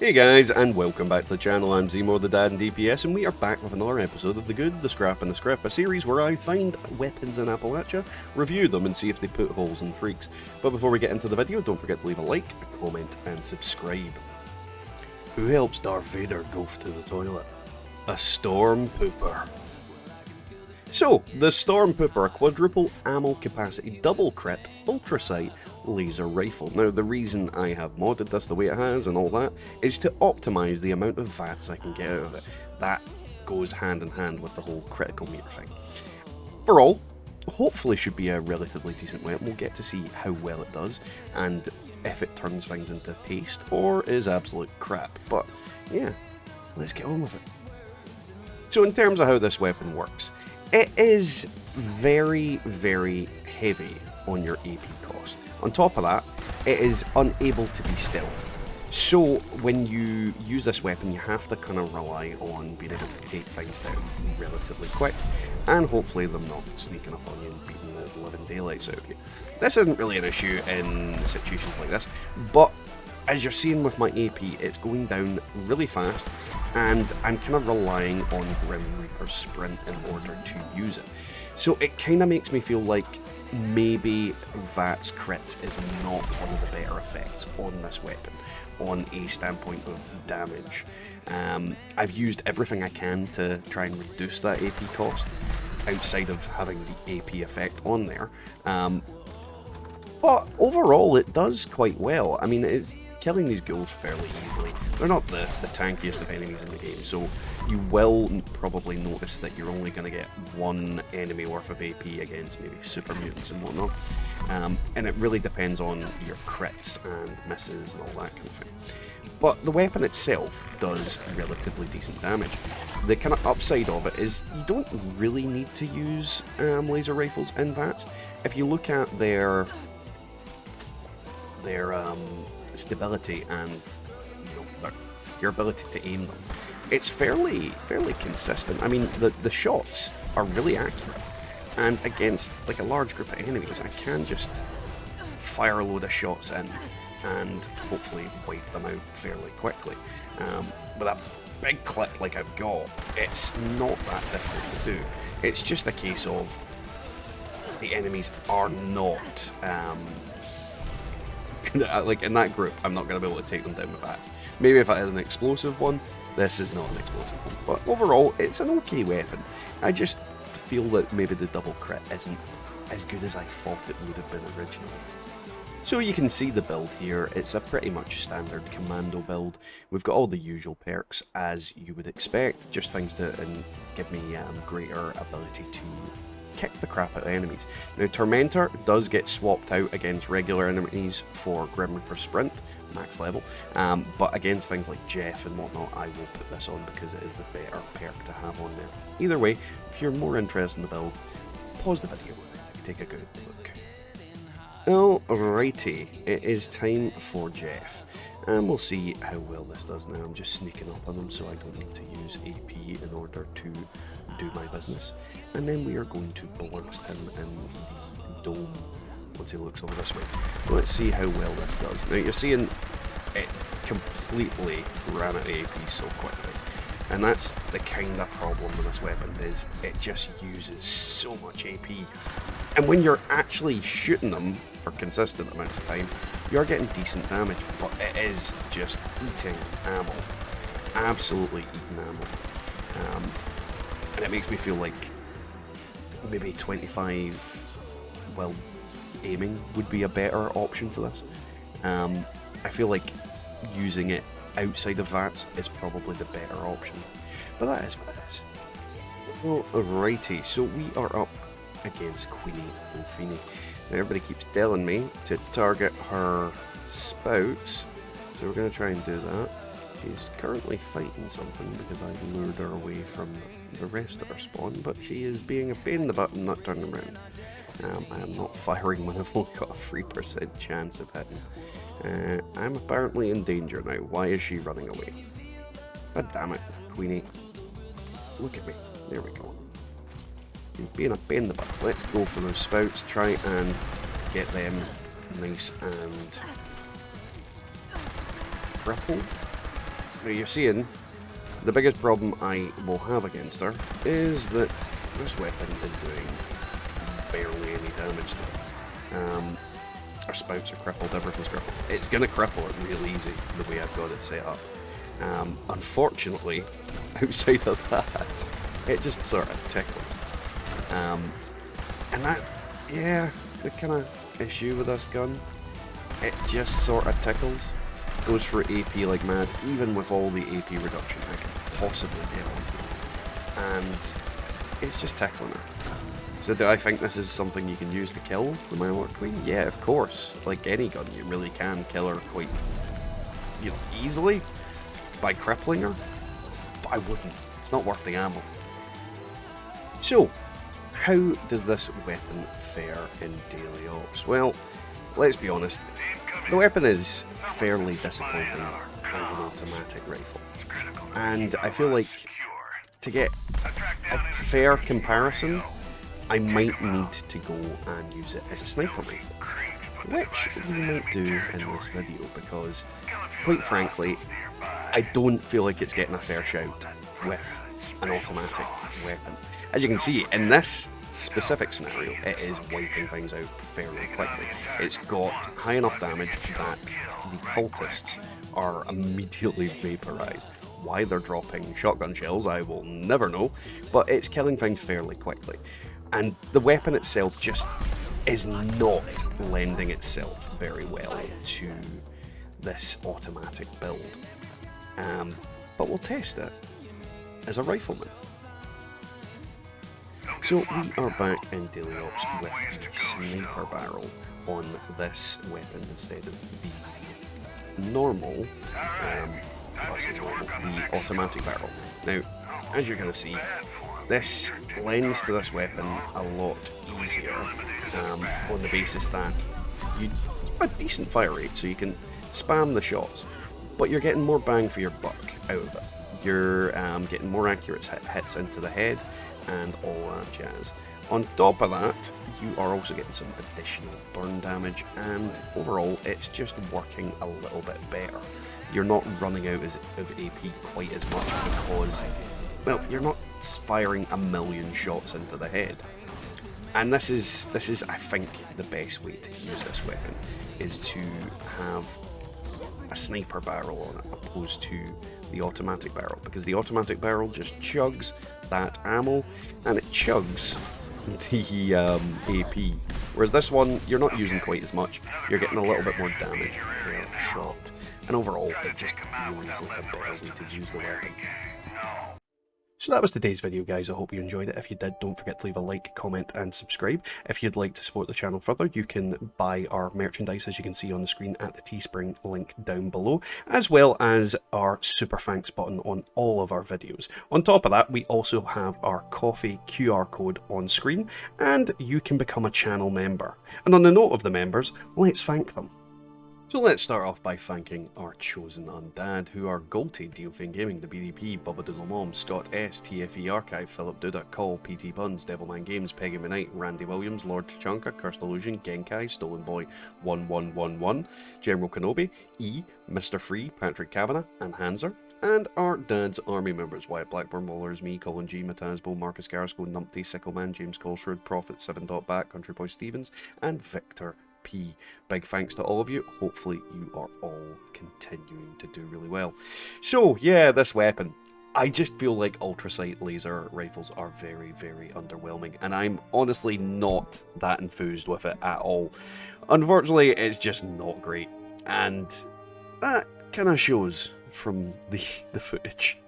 Hey guys, and welcome back to the channel. I'm Zemo, the Dad in DPS, and we are back with another episode of The Good, The Scrap, and The Script, a series where I find weapons in Appalachia, review them, and see if they put holes in freaks. But before we get into the video, don't forget to leave a like, a comment, and subscribe. Who helps Darth Vader go to the toilet? A Storm Pooper. So, the Storm Pooper, a quadruple ammo capacity double crit ULTRACITE laser rifle. Now, the reason I have modded this the way it has and all that is to optimise the amount of VATs I can get out of it. That goes hand in hand with the whole critical meter thing. Overall, hopefully should be a relatively decent weapon. We'll get to see how well it does and if it turns things into paste or is absolute crap. But yeah, let's get on with it. So in terms of how this weapon works, it is very, very heavy on your AP cost. On top of that, it is unable to be stealthed. So when you use this weapon, you have to kind of rely on being able to take things down relatively quick, and hopefully them not sneaking up on you and beating the living daylights out of you. This isn't really an issue in situations like this, but as you're seeing with my AP, it's going down really fast, and I'm kind of relying on Grim Reaper's sprint in order to use it. So it kind of makes me feel like maybe VATS crits is not one of the better effects on this weapon, on a standpoint of damage. I've used everything I can to try and reduce that AP cost, outside of having the AP effect on there. But overall, it does quite well. I mean, it's killing these ghouls fairly easily. They're not the tankiest of enemies in the game, so you will probably notice that you're only going to get one enemy worth of AP against maybe super mutants and whatnot. And it really depends on your crits and misses and all that kind of thing. But the weapon itself does relatively decent damage. The kind of upside of it is you don't really need to use laser rifles in VATS. If you look at their stability and your ability to aim them, it's fairly consistent. I mean, the shots are really accurate, and against like a large group of enemies, I can just fire a load of shots in and hopefully wipe them out fairly quickly. With a big clip like I've got, it's not that difficult to do. It's just a case of the enemies are not like in that group, I'm not going to be able to take them down with VATS. Maybe if I had an explosive one, this is not an explosive one. But overall, it's an okay weapon. I just feel that maybe the double crit isn't as good as I thought it would have been originally. So you can see the build here. It's a pretty much standard commando build. We've got all the usual perks as you would expect, just things to give me greater ability to kick the crap out of enemies. Now, Tormentor does get swapped out against regular enemies for Grim Reaper Sprint, max level, but against things like Jeff and whatnot, I will put this on because it is the better perk to have on there. Either way, if you're more interested in the build, pause the video and take a good look. Alrighty, it is time for Jeff, and we'll see how well this does now. I'm just sneaking up on him so I don't need to use AP in order to do my business, and then we are going to blast him in the dome once he looks over this way. Let's see how well this does. Now you're seeing it completely ran out of AP so quickly, and that's the kind of problem with this weapon, is it just uses so much AP, and when you're actually shooting them for consistent amounts of time, you're getting decent damage, but it is just eating ammo, absolutely eating ammo. And it makes me feel like maybe 25, well, aiming would be a better option for this. I feel like using it outside of VATS is probably the better option, but that is what it is. Alrighty, so we are up against Queenie. Now everybody keeps telling me to target her spouts, so we're going to try and do that. She's currently fighting something because I've lured her away from the rest of her spawn, but she is being a pain in the butt and not turning around. I am not firing when I've only got a 3% chance of hitting. I'm apparently in danger now. Why is she running away? God damn it, Queenie. Look at me. There we go. She's being a pain in the butt. Let's go for those spouts. Try and get them nice and crippled. Now you're seeing, the biggest problem I will have against her is that this weapon is doing barely any damage to it. Our spouts are crippled, everything's crippled. It's going to cripple it real easy, the way I've got it set up. Unfortunately, outside of that, it just sort of tickles. And that, yeah, the kind of issue with this gun, it just sort of tickles. Goes for AP like mad, even with all the AP reduction I can possibly get on. And it's just tickling her. So do I think this is something you can use to kill the Mirelurk Queen? Yeah, of course. Like any gun, you really can kill her quite, easily by crippling her. But I wouldn't. It's not worth the ammo. So, how does this weapon fare in daily ops? Well, let's be honest. The weapon is fairly disappointing as an automatic rifle. And I feel like to get a fair comparison, I might need to go and use it as a sniper rifle, which we might do in this video because, quite frankly, I don't feel like it's getting a fair shout with an automatic weapon. As you can see, in this specific scenario, it is wiping things out fairly quickly. It's got high enough damage that the cultists are immediately vaporized. Why they're dropping shotgun shells, I will never know, but it's killing things fairly quickly. And the weapon itself just is not lending itself very well to this automatic build. But we'll test it as a rifleman. So we are back in daily ops with the sniper barrel on this weapon instead of the normal, the automatic barrel. Now, as you're going to see, this lends to this weapon a lot easier on the basis that you have a decent fire rate, so you can spam the shots, but you're getting more bang for your buck out of it. You're getting more accurate hits into the head and all that jazz. On top of that, you are also getting some additional burn damage, and overall it's just working a little bit better. You're not running out of AP quite as much because, well, you're not firing a million shots into the head. And this is I think the best way to use this weapon is to have a sniper barrel on it opposed to the automatic barrel, because the automatic barrel just chugs that ammo and it chugs the AP, whereas this one you're not using quite as much, you're getting a little bit more damage per shot, and overall it just feels like a better way to use the weapon. So that was today's video, guys. I hope you enjoyed it. If you did, don't forget to leave a like, comment and subscribe. If you'd like to support the channel further, you can buy our merchandise, as you can see on the screen, at the Teespring link down below, as well as our super thanks button on all of our videos. On top of that, we also have our coffee QR code on screen, and you can become a channel member. And on the note of the members, let's thank them. So let's start off by thanking our chosen undad, who are Golty, Dealfin Gaming, The BDP, Bubba Doodle Mom, Scott S, TFE Archive, Philip Duda, Call, PT Buns, Devilman Games, Peggy Midnight, Randy Williams, Lord Tachanka, Cursed Illusion, Genkai, Stolen Boy 1111, General Kenobi, E, Mr. Free, Patrick Kavanagh, and Hanser, and our dad's army members, Wyatt Blackburn, Wallers, me, Colin G, Matazbo, Marcus Garrisco, Numpty, Sickleman, James Colshrud, Prophet, 7 Back, Country Boy Stevens, and Victor P. Big thanks to all of you. Hopefully you are all continuing to do really well. So yeah, this weapon, I just feel like ULTRACITE laser rifles are very, very underwhelming, and I'm honestly not that enthused with it at all. Unfortunately, it's just not great, and that kind of shows from the footage.